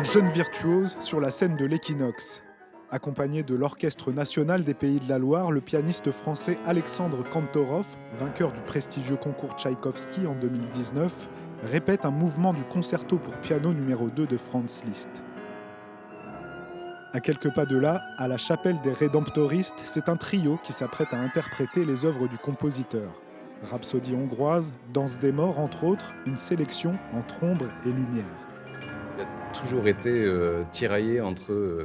jeune virtuose sur la scène de l'Équinoxe. Accompagné de l'Orchestre national des Pays de la Loire, le pianiste français Alexandre Kantorov, vainqueur du prestigieux concours Tchaïkovski en 2019, répète un mouvement du concerto pour piano numéro 2 de Franz Liszt. À quelques pas de là, à la chapelle des Rédemptoristes, c'est un trio qui s'apprête à interpréter les œuvres du compositeur. Rhapsodie hongroise, Danse des morts entre autres, une sélection entre ombre et lumière. Il a toujours été tiraillé entre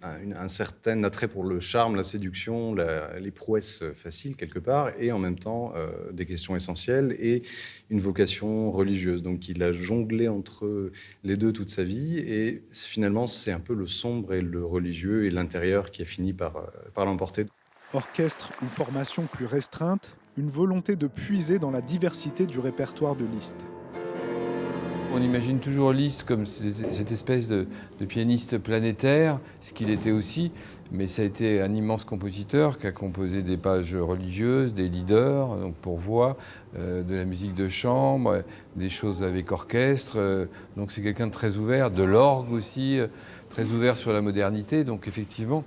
un certain attrait pour le charme, la séduction, les prouesses faciles quelque part, et en même temps des questions essentielles et une vocation religieuse. Donc il a jonglé entre les deux toute sa vie, et finalement c'est un peu le sombre et le religieux et l'intérieur qui a fini par l'emporter. Orchestre ou formation plus restreinte, une volonté de puiser dans la diversité du répertoire de Liszt. On imagine toujours Liszt comme cette espèce de pianiste planétaire, ce qu'il était aussi, mais ça a été un immense compositeur qui a composé des pages religieuses, des leaders, donc pour voix, de la musique de chambre, des choses avec orchestre. Donc c'est quelqu'un de très ouvert, de l'orgue aussi, très ouvert sur la modernité. Donc effectivement,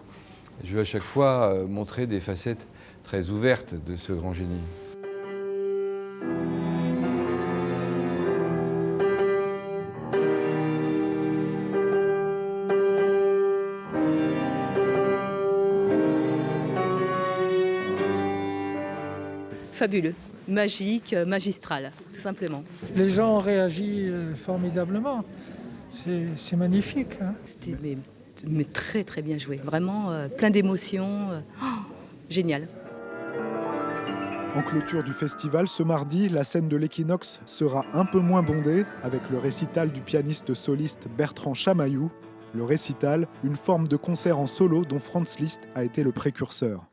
je veux à chaque fois montrer des facettes très ouvertes de ce grand génie. Fabuleux, magique, magistral, tout simplement. Les gens ont réagi formidablement. C'est magnifique. Hein. C'était mais très très bien joué, vraiment plein d'émotions, génial. En clôture du festival, ce mardi, la scène de l'Équinoxe sera un peu moins bondée avec le récital du pianiste soliste Bertrand Chamaillou. Le récital, une forme de concert en solo dont Franz Liszt a été le précurseur.